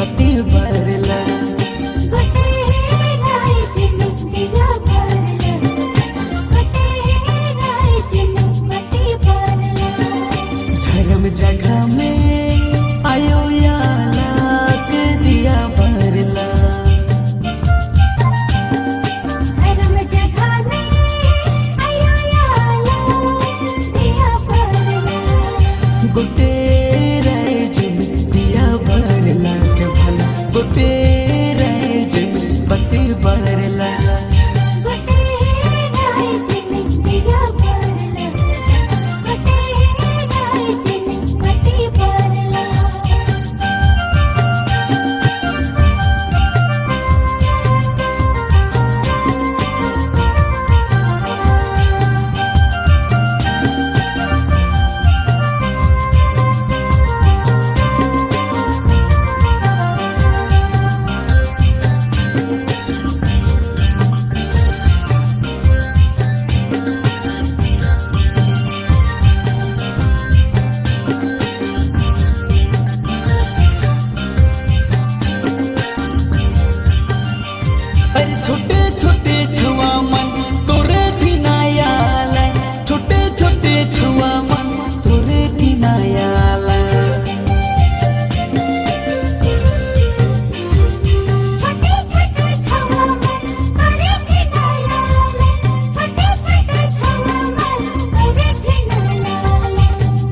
बत्ती भरला धर्म जगह में आयो याला के दिया भरला धर्म जगह में आयो याला दिया भरला गुटे राज में दिया भरला के भला गुटे राज में बत्ती भरला छोटे छोटे छुआ मन तोरे दिनायाला छोटे छोटे छुआ मन तोरे दिनायाला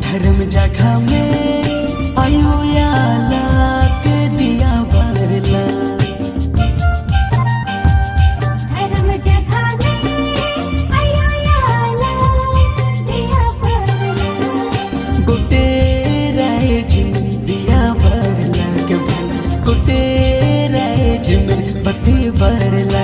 धर्म जगह में आयो याला के दिया भरला गुटे राज में दिया भरला के भला गुटे राज में बत्ती भरला